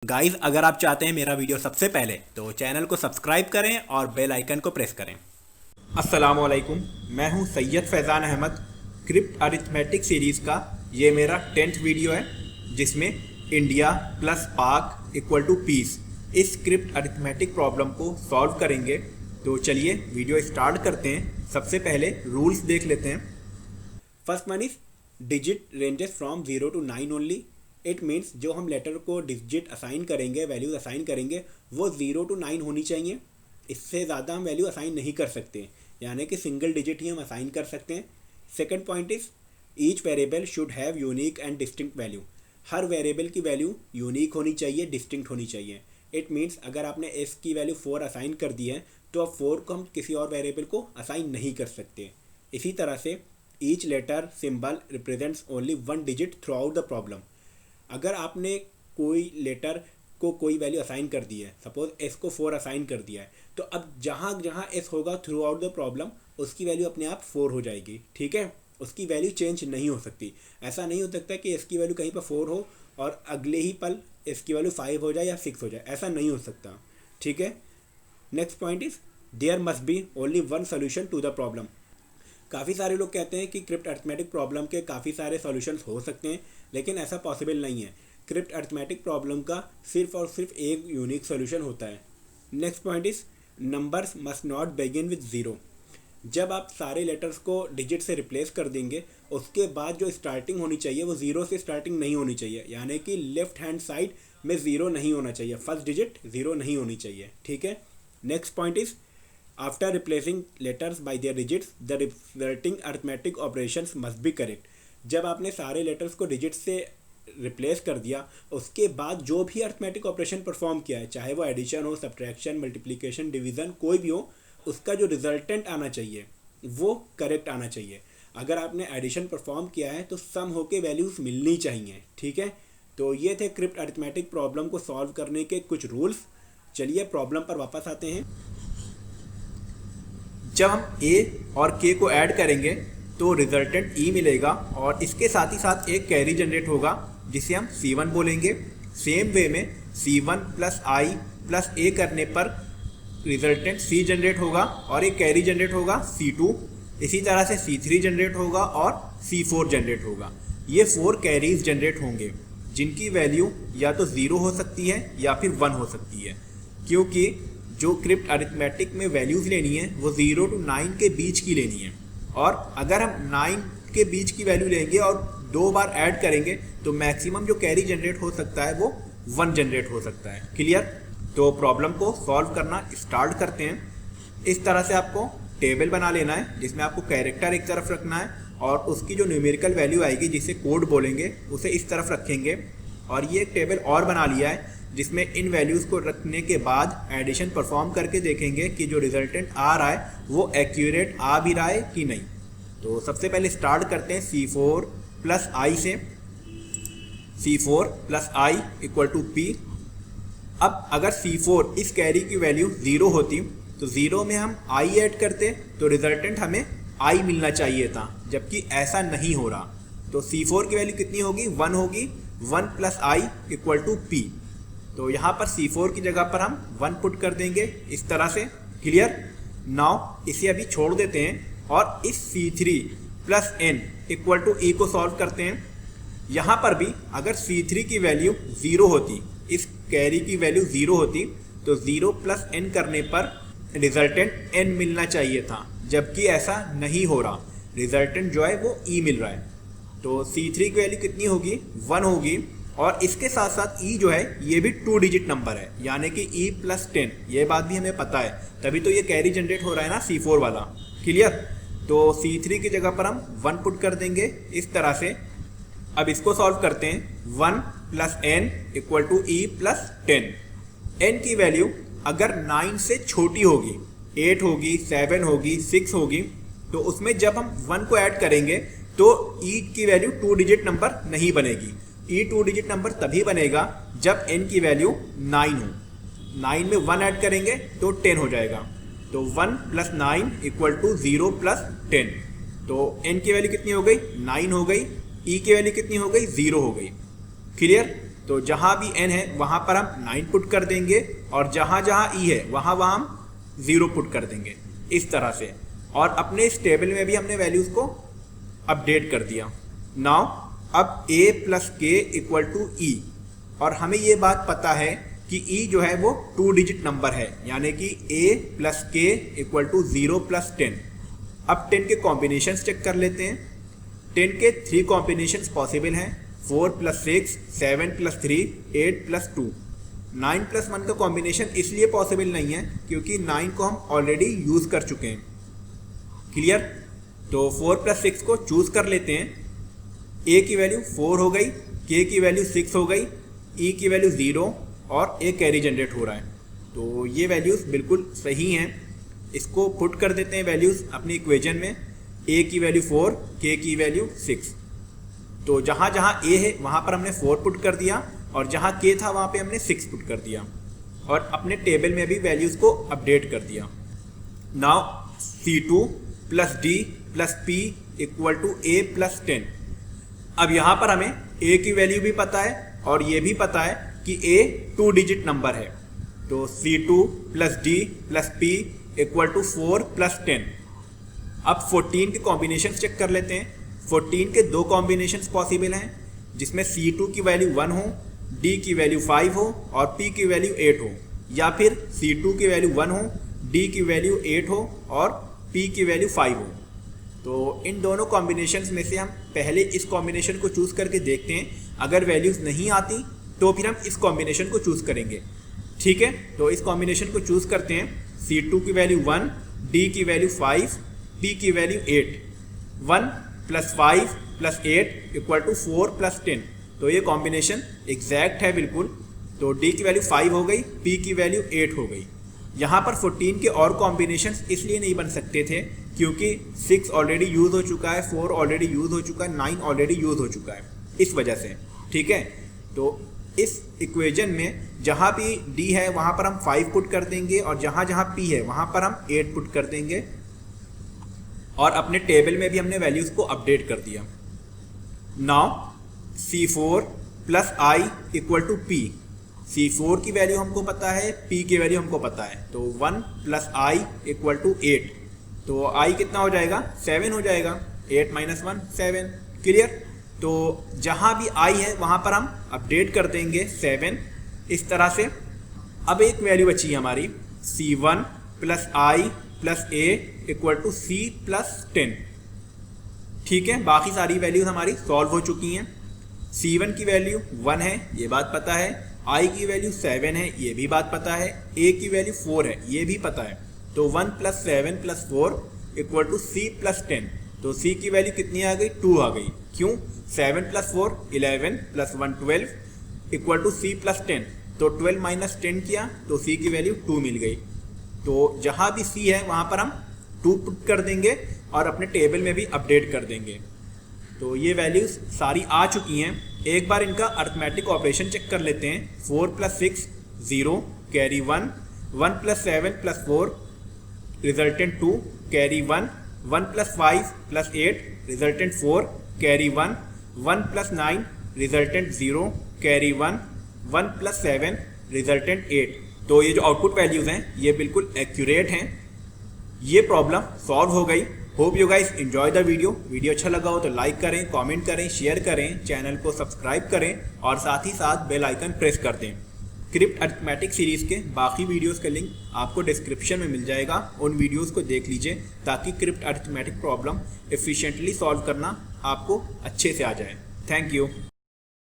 Guys, अगर आप चाहते हैं मेरा वीडियो सबसे पहले तो चैनल को सब्सक्राइब करें और बेल आइकन को प्रेस करें। अस्सलामुअलैकुम, मैं हूं Syed Faizan Ahmad. Crypt arithmetic series का ये मेरा 10th वीडियो है जिसमें India plus Pak equal to peace इस क्रिप्ट अरिथमेटिक प्रॉब्लम को सॉल्व करेंगे। तो चलिए वीडियो स्टार्ट करते हैं। सबसे पहले रूल्स देख लेते हैं। First one is digit ranges from 0 to 9 only. It means जो हम लेटर को डिजिट असाइन करेंगे, वैल्यूज असाइन करेंगे, वो 0 to 9 होनी चाहिए। इससे ज़्यादा हम वैल्यू असाइन नहीं कर सकते, यानी कि सिंगल डिजिट ही हम असाइन कर सकते हैं। Second point is each variable should have unique and distinct value. Her variable की वैल्यू यूनिक होनी चाहिए, डिस्टिंक्ट होनी चाहिए। इट मीन्स अगर आपने एस की वैल्यू 4 असाइन कर दी है तो अब 4 को हम किसी और वेरिएबल को असाइन नहीं कर सकते। इसी तरह से each letter symbol represents only one digit throughout the problem. अगर आपने कोई लेटर को कोई वैल्यू असाइन कर दी है, सपोज एस को 4 असाइन कर दिया है, तो अब जहाँ जहाँ एस होगा थ्रू आउट द प्रॉब्लम उसकी वैल्यू अपने आप 4 हो जाएगी। ठीक है, उसकी वैल्यू चेंज नहीं हो सकती। ऐसा नहीं हो सकता कि एस की वैल्यू कहीं पर 4 हो और अगले ही पल एस की वैल्यू 5 हो जाए या 6 हो जाए, ऐसा नहीं हो सकता। ठीक है, next point is there must be only one solution to the problem. काफ़ी सारे लोग कहते हैं कि क्रिप्ट अरिथमेटिक प्रॉब्लम के काफ़ी सारे सॉल्यूशंस हो सकते हैं, लेकिन ऐसा पॉसिबल नहीं है। क्रिप्ट अरिथमेटिक प्रॉब्लम का सिर्फ और सिर्फ एक यूनिक सॉल्यूशन होता है। Next point is numbers must not begin with 0। जब आप सारे लेटर्स को डिजिट से रिप्लेस कर देंगे, उसके बाद जो स्टार्टिंग होनी चाहिए वो 0 से स्टार्टिंग नहीं होनी चाहिए, यानी कि लेफ्ट हैंड साइड में 0 नहीं होना चाहिए, फर्स्ट डिजिट 0 नहीं होनी चाहिए। ठीक है, next point is after replacing letters bye there digits the resulting arithmetic operations must be correct. जब आपने सारे लेटर्स को डिजिट से रिप्लेस कर दिया, उसके बाद जो भी अरिथमेटिक ऑपरेशन परफॉर्म किया है, चाहे वो एडिशन हो, सब्ट्रैक्शन, मल्टीप्लिकेशन, डिवीज़न, कोई भी हो, उसका जो रिजल्टेंट आना चाहिए वो करेक्ट आना चाहिए। अगर आपने एडिशन परफॉर्म किया है तो सम होके वैल्यूज़ मिलनी चाहिए। ठीक है, तो ये थे क्रिप्ट अरिथमेटिक प्रॉब्लम को सॉल्व करने के कुछ रूल्स। चलिए प्रॉब्लम पर वापस आते हैं। जब हम ए और के को ऐड करेंगे तो रिजल्टेंट ई मिलेगा और इसके साथ ही साथ एक कैरी जनरेट होगा जिसे हम C1 बोलेंगे। सेम वे में C1 प्लस आई प्लस ए करने पर रिजल्टेंट C जनरेट होगा और एक कैरी जनरेट होगा C2। इसी तरह से C3 जनरेट होगा और C4 जनरेट होगा। ये 4 कैरीज जनरेट होंगे जिनकी वैल्यू या तो 0 हो सकती है या फिर 1 हो सकती है, क्योंकि जो क्रिप्ट अरिथमेटिक में वैल्यूज़ लेनी है वो 0 to 9 के बीच की लेनी है। और अगर हम 9 के बीच की वैल्यू लेंगे और 2 बार ऐड करेंगे तो मैक्सिमम जो कैरी जनरेट हो सकता है वो 1 जनरेट हो सकता है। क्लियर? तो प्रॉब्लम को सॉल्व करना स्टार्ट करते हैं। इस तरह से आपको टेबल बना लेना है जिसमें आपको कैरेक्टर एक तरफ रखना है और उसकी जो न्यूमेरिकल वैल्यू आएगी जिसे कोड बोलेंगे उसे इस तरफ रखेंगे। और ये एक टेबल और बना लिया है जिसमें इन वैल्यूज़ को रखने के बाद एडिशन परफॉर्म करके देखेंगे कि जो रिजल्टेंट आ रहा है वो एक्यूरेट आ भी रहा है कि नहीं। तो सबसे पहले स्टार्ट करते हैं C4 प्लस आई से। C4 plus I equal to P। अब अगर C4 इस कैरी की वैल्यू 0 होती तो 0 में हम I ऐड करते तो रिजल्टेंट हमें I मिलना चाहिए था, जबकि ऐसा नहीं हो रहा। तो C4 की वैल्यू कितनी होगी? 1 होगी। 1 plus I equal to P। तो यहाँ पर C4 की जगह पर हम 1 पुट कर देंगे इस तरह से। क्लियर? नाउ इसे अभी छोड़ देते हैं और इस C3 plus n equal to E को सॉल्व करते हैं। यहाँ पर भी अगर C3 की वैल्यू 0 होती, इस कैरी की वैल्यू 0 होती, तो 0 प्लस n करने पर रिजल्टेंट n मिलना चाहिए था, जबकि ऐसा नहीं हो रहा। रिजल्टेंट जो है वो E मिल रहा है। तो C3 की वैल्यू कितनी होगी? 1 होगी। और इसके साथ साथ E जो है ये भी 2 डिजिट नंबर है, यानी कि E प्लस 10। ये बात भी हमें पता है, तभी तो ये कैरी जनरेट हो रहा है ना C4 वाला। क्लियर? तो C3 की जगह पर हम 1 पुट कर देंगे इस तरह से। अब इसको सॉल्व करते हैं। 1 plus n equal to E plus 10। n की वैल्यू अगर 9 से छोटी होगी, 8 होगी, 7 होगी, 6 होगी, तो उसमें जब हम 1 को ऐड करेंगे तो E की वैल्यू 2 डिजिट नंबर नहीं बनेगी। E 2 डिजिट नंबर तभी बनेगा जब n की वैल्यू 9 हो। 9 में 1 ऐड करेंगे तो 10 हो जाएगा। तो 1 प्लस 9 इक्वल टू 0 प्लस 10। तो n की वैल्यू कितनी हो गई? 9 हो गई। E की वैल्यू कितनी हो गई? 0 हो गई। क्लियर? तो जहाँ भी n है वहाँ पर हम 9 पुट कर देंगे और जहाँ जहाँ e है वहाँ वहाँ हम 0 पुट कर देंगे इस तरह से। और अपने इस टेबल में भी हमने वैल्यूज़ को अपडेट कर दिया। नाउ अब a प्लस के इक्वल टू ई, और हमें ये बात पता है कि e जो है वो 2 डिजिट नंबर है, यानी कि a प्लस के इक्वल टू 0 प्लस 10। अब 10 के कॉम्बिनेशंस चेक कर लेते हैं। 10 के 3 कॉम्बिनेशंस पॉसिबल हैं, 4 प्लस 6, 7 प्लस 3, 8 प्लस 2। 9 प्लस 1 का कॉम्बिनेशन इसलिए पॉसिबल नहीं है क्योंकि 9 को हम ऑलरेडी यूज़ कर चुके हैं। क्लियर? तो 4 प्लस 6 को चूज़ कर लेते हैं। a की वैल्यू 4 हो गई, k की वैल्यू 6 हो गई, e की वैल्यू 0 और एक कैरी जनरेट हो रहा है। तो ये वैल्यूज़ बिल्कुल सही हैं। इसको पुट कर देते हैं वैल्यूज़ अपनी इक्वेशन में। a की वैल्यू 4, k की वैल्यू 6। तो जहाँ जहाँ a है वहाँ पर हमने 4 पुट कर दिया और जहाँ k था वहाँ पे हमने 6 पुट कर दिया और अपने टेबल में भी वैल्यूज़ को अपडेट कर दिया। Now c2 plus d plus p equal to a plus 10। अब यहाँ पर हमें a की वैल्यू भी पता है और ये भी पता है कि a 2 डिजिट नंबर है। तो c2 plus d plus p equal to 4 plus 10। अब 14 के कॉम्बिनेशन चेक कर लेते हैं। 14 के 2 कॉम्बिनेशन पॉसिबल हैं जिसमें c2 की वैल्यू 1 हो, d की वैल्यू 5 हो और p की वैल्यू 8 हो, या फिर c2 की वैल्यू 1 हो, d की वैल्यू 8 हो और p की वैल्यू 5 हो। तो इन दोनों कॉम्बिनेशंस में से हम पहले इस कॉम्बिनेशन को चूज़ करके देखते हैं। अगर वैल्यूज़ नहीं आती तो फिर हम इस कॉम्बिनेशन को चूज़ करेंगे। ठीक है, तो इस कॉम्बिनेशन को चूज़ करते हैं। c2 की वैल्यू 1, d की वैल्यू 5, p की value 8। 1 plus 5 plus 8 equal to 4 plus 10। तो ये कॉम्बिनेशन एग्जैक्ट है बिल्कुल। तो d की वैल्यू 5 हो गई, p की वैल्यू 8 हो गई। यहाँ पर 14 के और कॉम्बिनेशंस इसलिए नहीं बन सकते थे क्योंकि 6 ऑलरेडी यूज़ हो चुका है, 4 ऑलरेडी यूज़ हो चुका है, 9 ऑलरेडी यूज़ हो चुका है, इस वजह से। ठीक है, तो इस इक्वेशन में जहाँ भी d है वहाँ पर हम 5 पुट कर देंगे और जहाँ जहाँ p है वहाँ पर हम 8 पुट कर देंगे और अपने टेबल में भी हमने वैल्यूज़ को अपडेट कर दिया। Now c4 plus i equal to p। c4 की वैल्यू हमको पता है, p की वैल्यू हमको पता है। तो 1 प्लस i इक्वल टू 8। तो i कितना हो जाएगा? 7 हो जाएगा। 8 माइनस 1 7। क्लियर? तो जहाँ भी i है वहाँ पर हम अपडेट कर देंगे 7 इस तरह से। अब एक वैल्यू बची है हमारी c1 plus i plus a equal to c plus 10। ठीक है, बाकी सारी वैल्यूज हमारी सॉल्व हो चुकी हैं। c1 की वैल्यू 1 है, ये बात पता है। i की वैल्यू 7 है, ये भी बात पता है। a की वैल्यू 4 है, ये भी पता है। तो 1 plus 7 plus 4 equal to c plus 10। तो c की वैल्यू कितनी आ गई? 2 आ गई। क्यों? 7 plus 4 11 plus 1 12 equal to c plus 10। तो 12 माइनस 10 किया तो c की वैल्यू 2 मिल गई। तो जहाँ भी c है वहाँ पर हम 2 पुट कर देंगे और अपने टेबल में भी अपडेट कर देंगे। तो ये वैल्यूज़ सारी आ चुकी हैं। एक बार इनका अर्थमेटिक ऑपरेशन चेक कर लेते हैं। 4 plus 6 0 carry 1, 1 plus 7 plus 4 resultant 2 carry 1, 1 plus 5 plus 8 resultant 4 carry 1, 1 plus 9 resultant 0 carry 1, 1 plus 7 resultant 8। तो ये जो आउटपुट वैल्यूज़ हैं ये बिल्कुल एक्यूरेट हैं। ये प्रॉब्लम सॉल्व हो गई। Hope you guys enjoy the video अच्छा लगा हो तो लाइक करें, कमेंट करें, शेयर करें, चैनल को सब्सक्राइब करें और साथ ही साथ बेल आइकन प्रेस कर दें। क्रिप्ट अरिथमेटिक सीरीज़ के बाकी वीडियोस का लिंक आपको डिस्क्रिप्शन में मिल जाएगा। उन वीडियोस को देख लीजिए ताकि crypt arithmetic problem efficiently solve करना आपको अच्छे से आ जाए। Thank you.